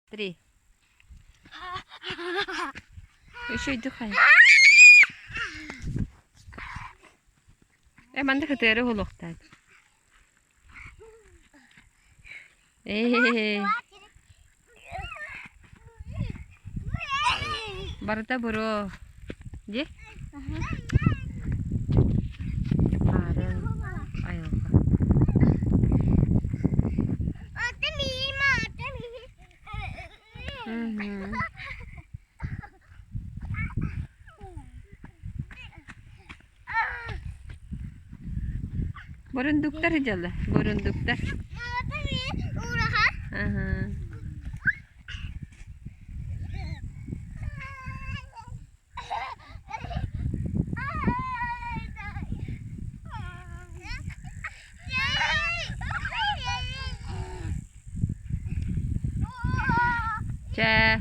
3. Еще иду хай. Man det heter hålloktad. Barata bro. Je? Aran. Ayo ka. Borunduklar jalla. Borunduklar. Cah.